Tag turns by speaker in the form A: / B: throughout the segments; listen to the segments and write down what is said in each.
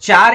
A: 4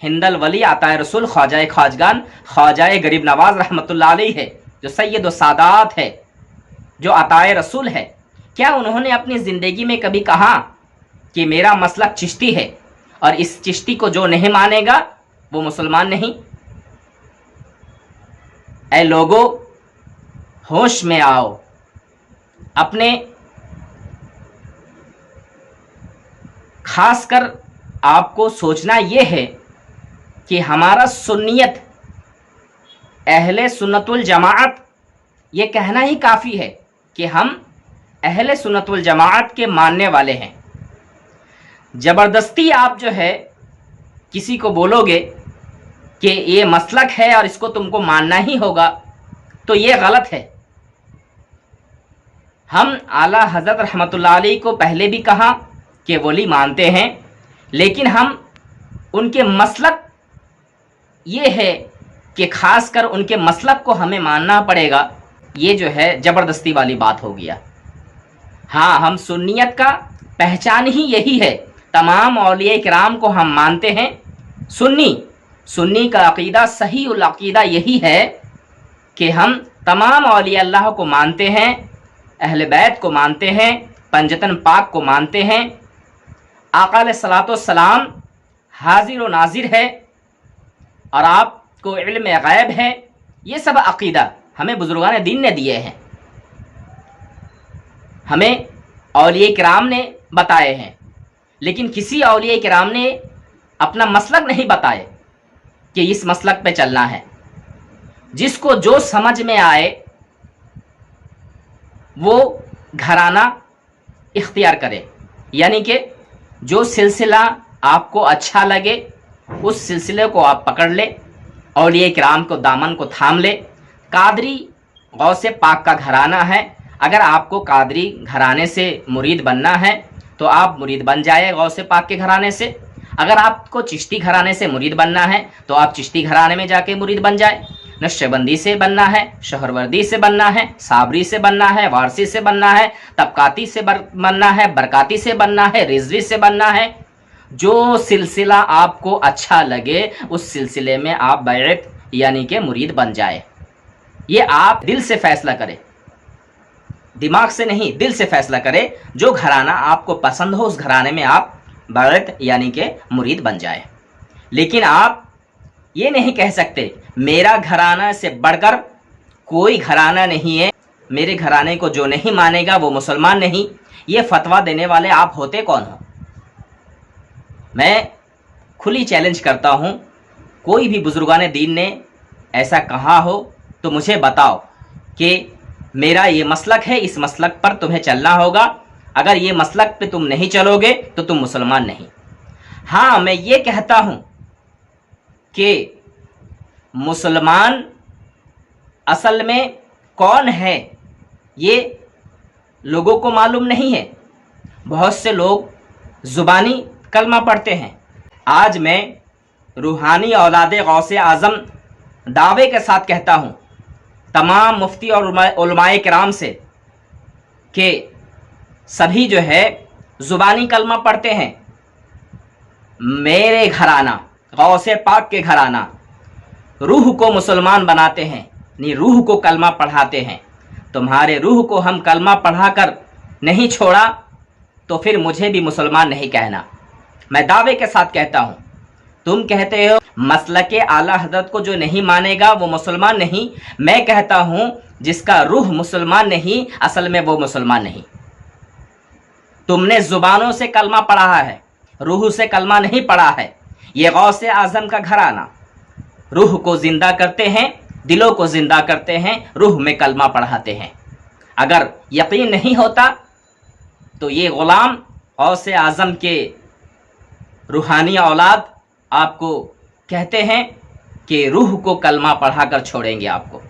A: ہند الولی عطائے رسول خواجہ خواجگان خواجہ غریب نواز رحمۃ اللہ علیہ ہے، جو سید و سادات ہے، جو عطائے رسول ہے، کیا انہوں نے اپنی زندگی میں کبھی کہا کہ میرا مسلک چشتی ہے اور اس چشتی کو جو نہیں مانے گا وہ مسلمان نہیں؟ اے لوگو، ہوش میں آؤ، اپنے خاص کر آپ کو سوچنا یہ ہے کہ ہمارا سنیت، اہل سنت والجماعت، یہ کہنا ہی کافی ہے کہ ہم اہل سنت والجماعت کے ماننے والے ہیں۔ زبردستی آپ جو ہے کسی کو بولو گے کہ یہ مسلک ہے اور اس کو تم کو ماننا ہی ہوگا، تو یہ غلط ہے۔ ہم اعلیٰ حضرت رحمۃ اللہ علیہ کو پہلے بھی کہا کہ ولی مانتے ہیں، لیکن ہم ان کے مسلک یہ ہے کہ خاص کر ان کے مسلک کو ہمیں ماننا پڑے گا، یہ جو ہے زبردستی والی بات ہو گیا۔ ہاں، ہم سنیت کا پہچان ہی یہی ہے، تمام اولیاء کرام کو ہم مانتے ہیں۔ سنی کا عقیدہ، صحیح العقیدہ یہی ہے کہ ہم تمام اولیاء اللہ کو مانتے ہیں، اہل بیت کو مانتے ہیں، پنجتن پاک کو مانتے ہیں، آقا علیہ الصلوۃ والسلام حاضر و ناظر ہے اور آپ کو علم غیب ہے۔ یہ سب عقیدہ ہمیں بزرگان دین نے دیے ہیں، ہمیں اولیاء کرام نے بتائے ہیں، لیکن کسی اولیاء کرام نے اپنا مسلک نہیں بتائے کہ اس مسلک پہ چلنا ہے۔ جس کو جو سمجھ میں آئے وہ گھرانہ اختیار کرے، یعنی کہ جو سلسلہ آپ کو اچھا لگے اس سلسلے کو آپ پکڑ لے، اولیاء کرام کو دامن کو تھام لے۔ قادری غوث پاک کا گھرانہ ہے، اگر آپ کو قادری گھرانے سے مرید بننا ہے تو آپ مرید بن جائے غوث پاک کے گھرانے سے۔ اگر آپ کو چشتی گھرانے سے مرید بننا ہے تو آپ چشتی گھرانے میں جا کے مرید بن جائے۔ نقشبندی سے بننا ہے، شہروردی سے بننا ہے، صابری سے بننا ہے، وارسی سے بننا ہے، طبقاتی سے بننا ہے، برکاتی سے بننا ہے، رضوی سے بننا ہے۔ جو سلسلہ آپ کو اچھا لگے اس سلسلے میں آپ بیعت یعنی کہ مرید بن جائے۔ یہ آپ دل سے فیصلہ کریں، دماغ سے نہیں، دل سے فیصلہ کرے۔ جو گھرانہ آپ کو پسند ہو اس گھرانے میں آپ بیعت یعنی کہ مرید بن جائے۔ لیکن آپ یہ نہیں کہہ سکتے میرا گھرانہ سے بڑھ کر کوئی گھرانہ نہیں ہے، میرے گھرانے کو جو نہیں مانے گا وہ مسلمان نہیں۔ یہ فتویٰ دینے والے آپ ہوتے کون ہو؟ میں کھلی چیلنج کرتا ہوں، کوئی بھی بزرگان دین نے ایسا کہا ہو تو مجھے بتاؤ کہ میرا یہ مسلک ہے، اس مسلک پر تمہیں چلنا ہوگا، اگر یہ مسلک پہ تم نہیں چلو گے تو تم مسلمان نہیں۔ ہاں، میں یہ کہتا ہوں کہ مسلمان اصل میں کون ہے یہ لوگوں کو معلوم نہیں ہے۔ بہت سے لوگ زبانی کلمہ پڑھتے ہیں۔ آج میں روحانی اولاد غوث اعظم دعوے کے ساتھ کہتا ہوں تمام مفتی اور علماء کرام سے کہ سبھی جو ہے زبانی کلمہ پڑھتے ہیں۔ میرے گھرانہ غوث پاک کے گھرانہ روح کو مسلمان بناتے ہیں، یعنی روح کو کلمہ پڑھاتے ہیں۔ تمہارے روح کو ہم کلمہ پڑھا کر نہیں چھوڑا تو پھر مجھے بھی مسلمان نہیں کہنا۔ میں دعوے کے ساتھ کہتا ہوں، تم کہتے ہو مسلک اعلیٰ حضرت کو جو نہیں مانے گا وہ مسلمان نہیں، میں کہتا ہوں جس کا روح مسلمان نہیں اصل میں وہ مسلمان نہیں۔ تم نے زبانوں سے کلمہ پڑھا ہے، روح سے کلمہ نہیں پڑھا ہے۔ یہ غوث اعظم کا گھرانہ روح کو زندہ کرتے ہیں، دلوں کو زندہ کرتے ہیں، روح میں کلمہ پڑھاتے ہیں۔ اگر یقین نہیں ہوتا تو یہ غلام غوث اعظم کے روحانی اولاد آپ کو کہتے ہیں کہ روح کو کلمہ پڑھا کر چھوڑیں گے آپ کو،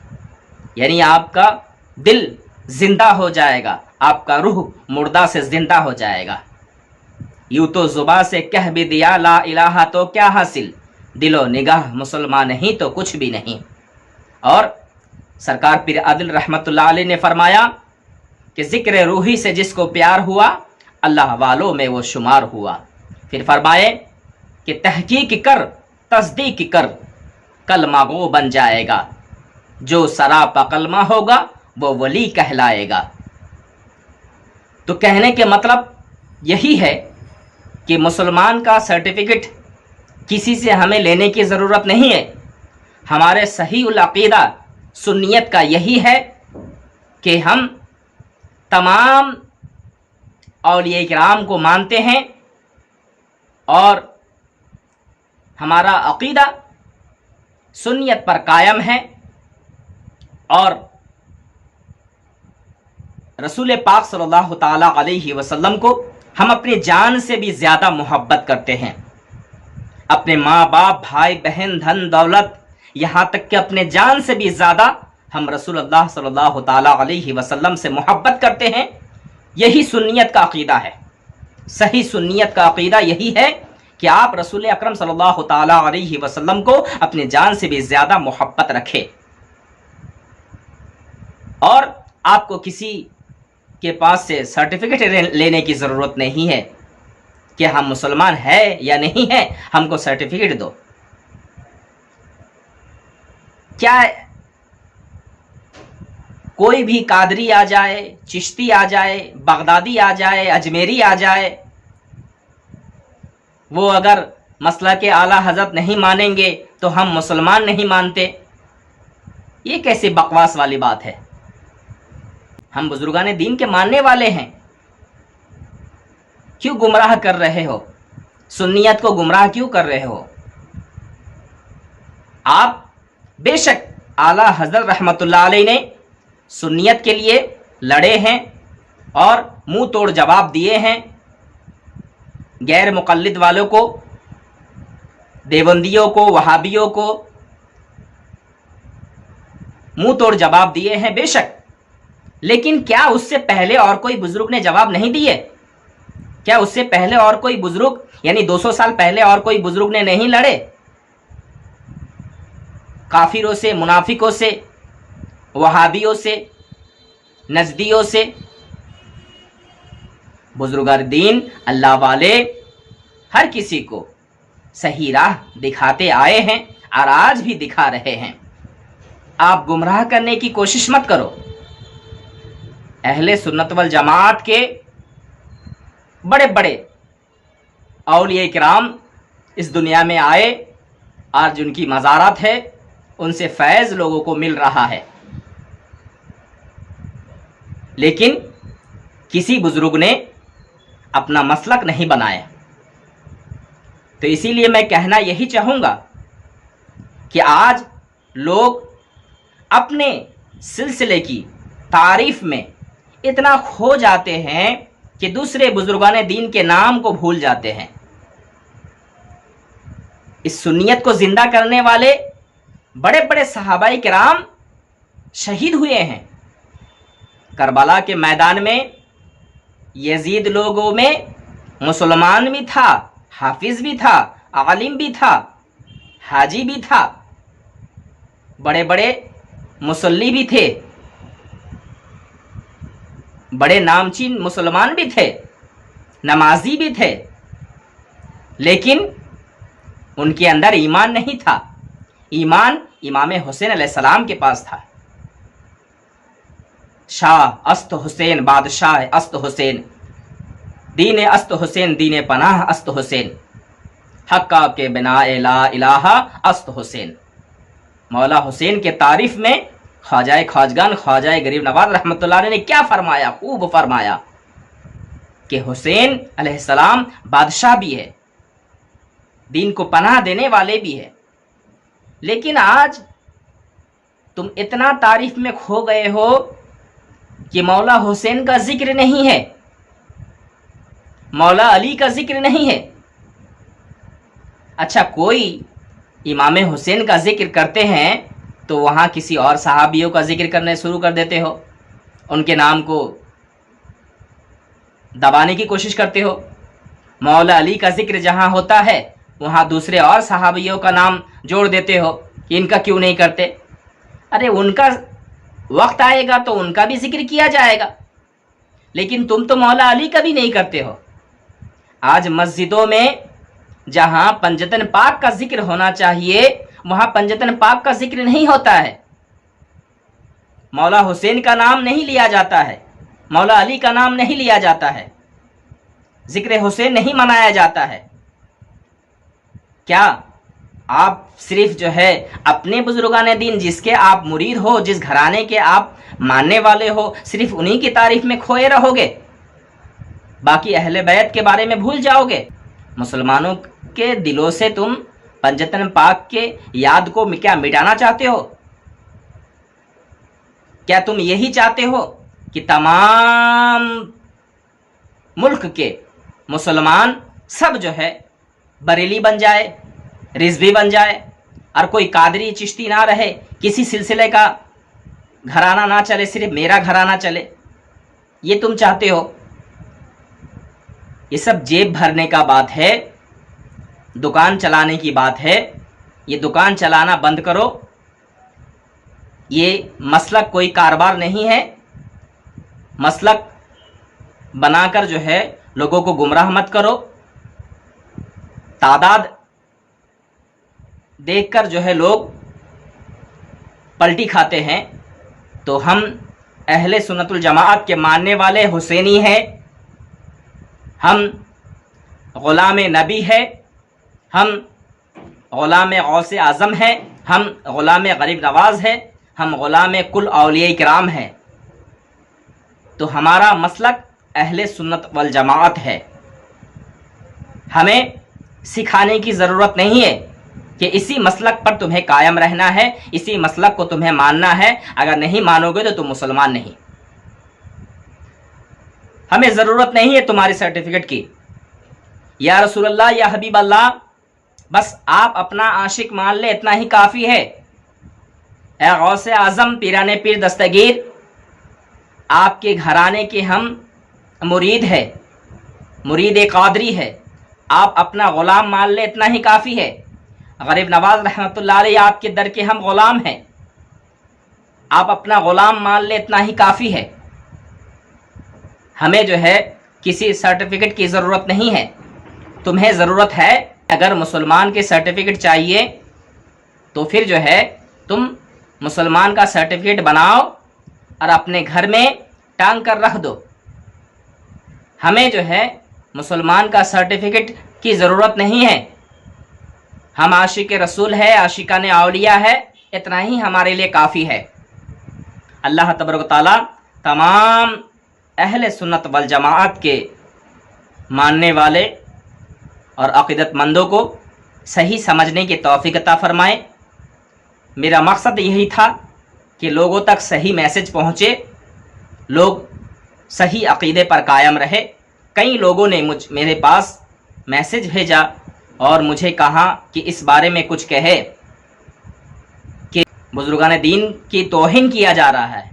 A: یعنی آپ کا دل زندہ ہو جائے گا، آپ کا روح مردہ سے زندہ ہو جائے گا۔ یوں تو زباں سے کہہ بھی دیا لا الہ تو کیا حاصل، دل و نگاہ مسلمان نہیں تو کچھ بھی نہیں۔ اور سرکار پیر عادل رحمت اللہ علیہ نے فرمایا کہ ذکر روحی سے جس کو پیار ہوا اللہ والوں میں وہ شمار ہوا۔ پھر فرمائے کہ تحقیق کر تصدیق کر کلمہ گو بن جائے گا، جو سراپا کلمہ ہوگا وہ ولی کہلائے گا۔ تو کہنے کے مطلب یہی ہے کہ مسلمان کا سرٹیفکیٹ کسی سے ہمیں لینے کی ضرورت نہیں ہے۔ ہمارے صحیح العقیدہ سنیت کا یہی ہے کہ ہم تمام اولیاء کرام کو مانتے ہیں اور ہمارا عقیدہ سنیت پر قائم ہے، اور رسول پاک صلی اللہ تعالی علیہ وسلم کو ہم اپنی جان سے بھی زیادہ محبت کرتے ہیں۔ اپنے ماں باپ، بھائی بہن، دھن دولت، یہاں تک کہ اپنے جان سے بھی زیادہ ہم رسول اللہ صلی اللہ تعالی علیہ وسلم سے محبت کرتے ہیں۔ یہی سنیت کا عقیدہ ہے۔ صحیح سنیت کا عقیدہ یہی ہے کہ آپ رسول اکرم صلی اللہ تعالی علیہ وسلم کو اپنے جان سے بھی زیادہ محبت رکھیں، اور آپ کو کسی کے پاس سے سرٹیفکیٹ لینے کی ضرورت نہیں ہے کہ ہم مسلمان ہیں یا نہیں ہیں، ہم کو سرٹیفکیٹ دو۔ کیا کوئی بھی قادری آ جائے، چشتی آ جائے، بغدادی آ جائے، اجمیری آ جائے، وہ اگر مسلک اعلیٰ حضرت نہیں مانیں گے تو ہم مسلمان نہیں مانتے؟ یہ کیسی بکواس والی بات ہے؟ ہم بزرگان دین کے ماننے والے ہیں، کیوں گمراہ کر رہے ہو؟ سنیت کو گمراہ کیوں کر رہے ہو؟ آپ بے شک اعلیٰ حضرت رحمۃ اللہ علیہ نے سنیت کے لیے لڑے ہیں اور منہ توڑ جواب دیے ہیں، غیر مقلد والوں کو، دیوبندیوں کو، وہابیوں کو منہ توڑ جواب دیے ہیں بے شک، لیکن کیا اس سے پہلے اور کوئی بزرگ نے جواب نہیں دیے؟ کیا اس سے پہلے اور کوئی بزرگ، یعنی 200 سال پہلے اور کوئی بزرگ نے نہیں لڑے کافروں سے، منافقوں سے، وہابیوں سے، نجدیوں سے؟ بزرگان دین اللہ والے ہر کسی کو صحیح راہ دکھاتے آئے ہیں اور آج بھی دکھا رہے ہیں۔ آپ گمراہ کرنے کی کوشش مت کرو۔ اہل سنت والجماعت کے بڑے بڑے اولیاء کرام اس دنیا میں آئے، اور جن کی مزارات ہے ان سے فیض لوگوں کو مل رہا ہے، لیکن کسی بزرگ نے اپنا مسلک نہیں بنایا۔ تو اسی لیے میں کہنا یہی چاہوں گا کہ آج لوگ اپنے سلسلے کی تعریف میں اتنا کھو جاتے ہیں کہ دوسرے بزرگان دین کے نام کو بھول جاتے ہیں۔ اس سنیت کو زندہ کرنے والے بڑے بڑے صحابہ کرام شہید ہوئے ہیں۔ کربلا کے میدان میں یزید لوگوں میں مسلمان بھی تھا، حافظ بھی تھا، عالم بھی تھا، حاجی بھی تھا، بڑے بڑے مصلی بھی تھے، بڑے نامچین مسلمان بھی تھے، نمازی بھی تھے، لیکن ان کے اندر ایمان نہیں تھا۔ ایمان امام حسین علیہ السلام کے پاس تھا۔ شاہ است حسین، بادشاہ است حسین، دین است حسین، دین پناہ است حسین، حقا کے بنا لا الہ است حسین۔ مولا حسین کے تعریف میں خواجہ خواجگان خواجہ غریب نواز رحمۃ اللہ علیہ نے کیا فرمایا؟ خوب فرمایا کہ حسین علیہ السلام بادشاہ بھی ہے، دین کو پناہ دینے والے بھی ہے، لیکن آج تم اتنا تعریف میں کھو گئے ہو کہ مولا حسین کا ذکر نہیں ہے، مولا علی کا ذکر نہیں ہے۔ اچھا، کوئی امام حسین کا ذکر کرتے ہیں تو وہاں کسی اور صحابیوں کا ذکر کرنے شروع کر دیتے ہو، ان کے نام کو دبانے کی کوشش کرتے ہو۔ مولا علی کا ذکر جہاں ہوتا ہے وہاں دوسرے اور صحابیوں کا نام جوڑ دیتے ہو کہ ان کا کیوں نہیں کرتے؟ ارے ان کا وقت آئے گا تو ان کا بھی ذکر کیا جائے گا، لیکن تم تو مولا علی کا بھی نہیں کرتے ہو۔ آج مسجدوں میں جہاں پنجتن پاک کا ذکر ہونا چاہیے وہاں پنجتن پاک کا ذکر نہیں ہوتا ہے، مولا حسین کا نام نہیں لیا جاتا ہے، مولا علی کا نام نہیں لیا جاتا ہے، ذکر حسین نہیں منایا جاتا ہے۔ کیا آپ صرف جو ہے اپنے بزرگان دین جس کے آپ مرید ہو، جس گھرانے کے آپ ماننے والے ہو، صرف انہی کی تعریف میں کھوئے رہو گے، باقی اہل بیت کے بارے میں بھول جاؤ گے؟ مسلمانوں کے دلوں سے تم پنجتن پاک کے یاد کو کیا مٹانا چاہتے ہو؟ کیا تم یہی چاہتے ہو کہ تمام ملک کے مسلمان سب جو ہے بریلی بن جائے، رضوی بن جائے، اور کوئی قادری چشتی نہ رہے، کسی سلسلے کا گھرانہ نہ چلے، صرف میرا گھرانہ چلے؟ یہ تم چاہتے ہو؟ یہ سب جیب بھرنے کا بات ہے، دکان چلانے کی بات ہے۔ یہ دکان چلانا بند کرو، یہ مسلک کوئی کاروبار نہیں ہے، مسلک بنا کر جو ہے لوگوں کو گمراہ مت کرو۔ تعداد دیکھ کر جو ہے لوگ پلٹی کھاتے ہیں، تو ہم اہل سنت الجماعت کے ماننے والے حسینی ہیں، ہم غلام نبی ہے، ہم غلام غوث اعظم ہے، ہم غلام غریب نواز ہے، ہم غلام کل اولیاء کرام ہیں۔ تو ہمارا مسلک اہل سنت والجماعت ہے۔ ہمیں سکھانے کی ضرورت نہیں ہے کہ اسی مسلک پر تمہیں قائم رہنا ہے، اسی مسلک کو تمہیں ماننا ہے، اگر نہیں مانو گے تو تم مسلمان نہیں۔ ہمیں ضرورت نہیں ہے تمہاری سرٹیفکیٹ کی، یا رسول اللہ یا حبیب اللہ، بس آپ اپنا عاشق مان لے، اتنا ہی کافی ہے۔ اے غوث اعظم پیران پیر دستگیر، آپ کے گھرانے کے ہم مرید ہے، مرید قادری ہے، آپ اپنا غلام مان لے، اتنا ہی کافی ہے۔ غریب نواز رحمۃ اللہ علیہ آپ کے در کے ہم غلام ہیں، آپ اپنا غلام مان لے، اتنا ہی کافی ہے۔ ہمیں جو ہے کسی سرٹیفکیٹ کی ضرورت نہیں ہے۔ تمہیں ضرورت ہے، اگر مسلمان کے سرٹیفکیٹ چاہیے تو پھر جو ہے تم مسلمان کا سرٹیفکیٹ بناؤ اور اپنے گھر میں ٹانگ کر رکھ دو۔ ہمیں جو ہے مسلمان کا سرٹیفکیٹ کی ضرورت نہیں ہے، ہم عاشق رسول ہے، عاشقان اولیاء ہے، اتنا ہی ہمارے لیے کافی ہے۔ اللہ تبارک و تعالی تمام اہل سنت والجماعت کے ماننے والے اور عقیدت مندوں کو صحیح سمجھنے کی توفیق عطا فرمائے۔ میرا مقصد یہی تھا کہ لوگوں تک صحیح میسج پہنچے، لوگ صحیح عقیدے پر قائم رہے۔ کئی لوگوں نے میرے پاس میسج بھیجا اور مجھے کہا کہ اس بارے میں کچھ کہے کہ بزرگان دین کی توہین کیا جا رہا ہے۔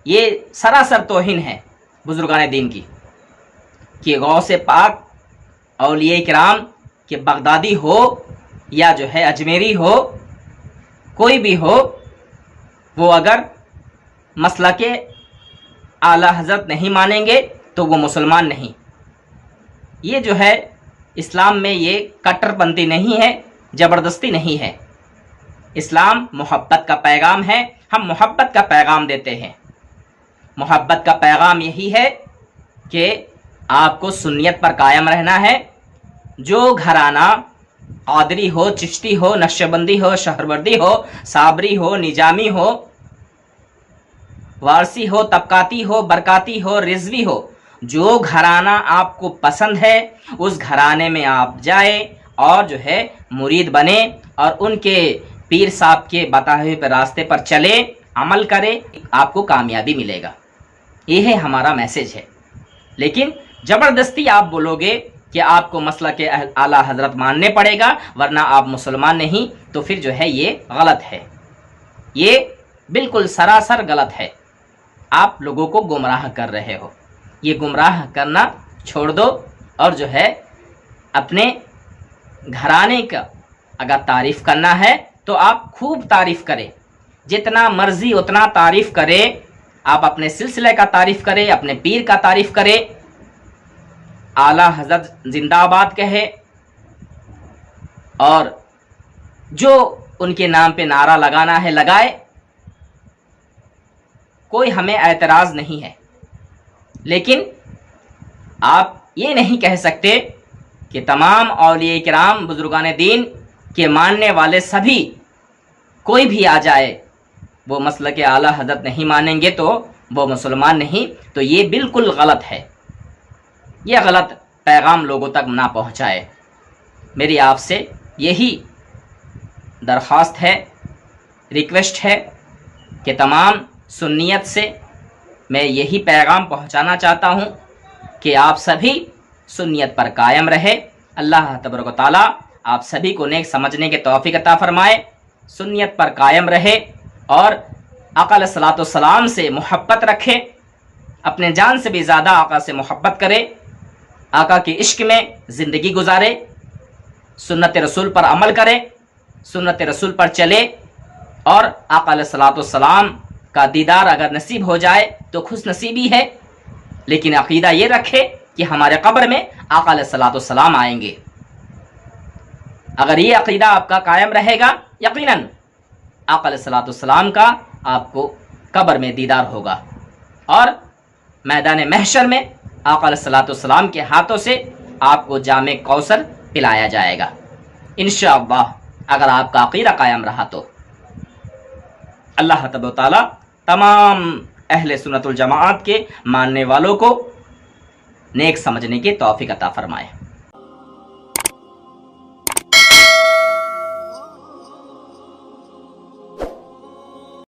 A: یہ سراسر توہین ہے بزرگان دین کی، کہ غوث پاک اولیاء کرام کہ بغدادی ہو یا جو ہے اجمیری ہو، کوئی بھی ہو، وہ اگر مسلک اعلی حضرت نہیں مانیں گے تو وہ مسلمان نہیں۔ یہ جو ہے اسلام میں یہ کٹر پنتھی نہیں ہے، زبردستی نہیں ہے۔ اسلام محبت کا پیغام ہے، ہم محبت کا پیغام دیتے ہیں۔ محبت کا پیغام یہی ہے کہ آپ کو سنیت پر قائم رہنا ہے۔ جو گھرانہ قادری ہو، چشتی ہو، نقشبندی ہو، شہروردی ہو، صابری ہو، نجامی ہو، وارسی ہو، طبقاتی ہو، برکاتی ہو، رضوی ہو، جو گھرانہ آپ کو پسند ہے اس گھرانے میں آپ جائیں اور جو ہے مرید بنے اور ان کے پیر صاحب کے بتائے ہوئے راستے پر چلے، عمل کرے، آپ کو کامیابی ملے گا۔ یہ ہے ہمارا میسج ہے۔ لیکن زبردستی آپ بولو گے کہ آپ کو مسلک اعلیٰ حضرت ماننے پڑے گا ورنہ آپ مسلمان نہیں، تو پھر جو ہے یہ غلط ہے، یہ بالکل سراسر غلط ہے۔ آپ لوگوں کو گمراہ کر رہے ہو، یہ گمراہ کرنا چھوڑ دو، اور جو ہے اپنے گھرانے کا اگر تعریف کرنا ہے تو آپ خوب تعریف کریں، جتنا مرضی اتنا تعریف کریں۔ آپ اپنے سلسلے کا تعریف کریں، اپنے پیر کا تعریف کریں، اعلیٰ حضرت زندہ آباد کہے اور جو ان کے نام پہ نعرہ لگانا ہے لگائے، کوئی ہمیں اعتراض نہیں ہے، لیکن آپ یہ نہیں کہہ سکتے کہ تمام اولیاء کرام بزرگان دین کے ماننے والے سبھی کوئی بھی آ جائے وہ مسلک اعلیٰ حضرت نہیں مانیں گے تو وہ مسلمان نہیں. تو یہ بالکل غلط ہے، یہ غلط پیغام لوگوں تک نہ پہنچائے. میری آپ سے یہی درخواست ہے، ریکویسٹ ہے کہ تمام سنیت سے میں یہی پیغام پہنچانا چاہتا ہوں کہ آپ سبھی سنیت پر قائم رہے. اللہ تبارک و تعالیٰ آپ سبھی کو نیک سمجھنے کے توفیق عطا فرمائے، سنیت پر قائم رہے اور آقا علیہ الصلوۃ والسلام سے محبت رکھے، اپنے جان سے بھی زیادہ آقا سے محبت کرے، آقا کے عشق میں زندگی گزارے، سنت رسول پر عمل کرے، سنت رسول پر چلے، اور آقا علیہ الصلوۃ والسلام کا دیدار اگر نصیب ہو جائے تو خوش نصیبی ہے، لیکن عقیدہ یہ رکھے کہ ہمارے قبر میں آقا علیہ الصلوۃ والسلام آئیں گے. اگر یہ عقیدہ آپ کا قائم رہے گا، یقیناً آقا علیہ الصلوۃ والسلام کا آپ کو قبر میں دیدار ہوگا اور میدان محشر میں آقا علیہ الصلوۃ والسلام کے ہاتھوں سے آپ کو جام کوثر پلایا جائے گا انشاءاللہ، اگر آپ کا عقیدہ قائم رہا تو. اللہ تبارک و تعالیٰ تمام اہل سنت الجماعت کے ماننے والوں کو نیک سمجھنے کی توفیق عطا فرمائے.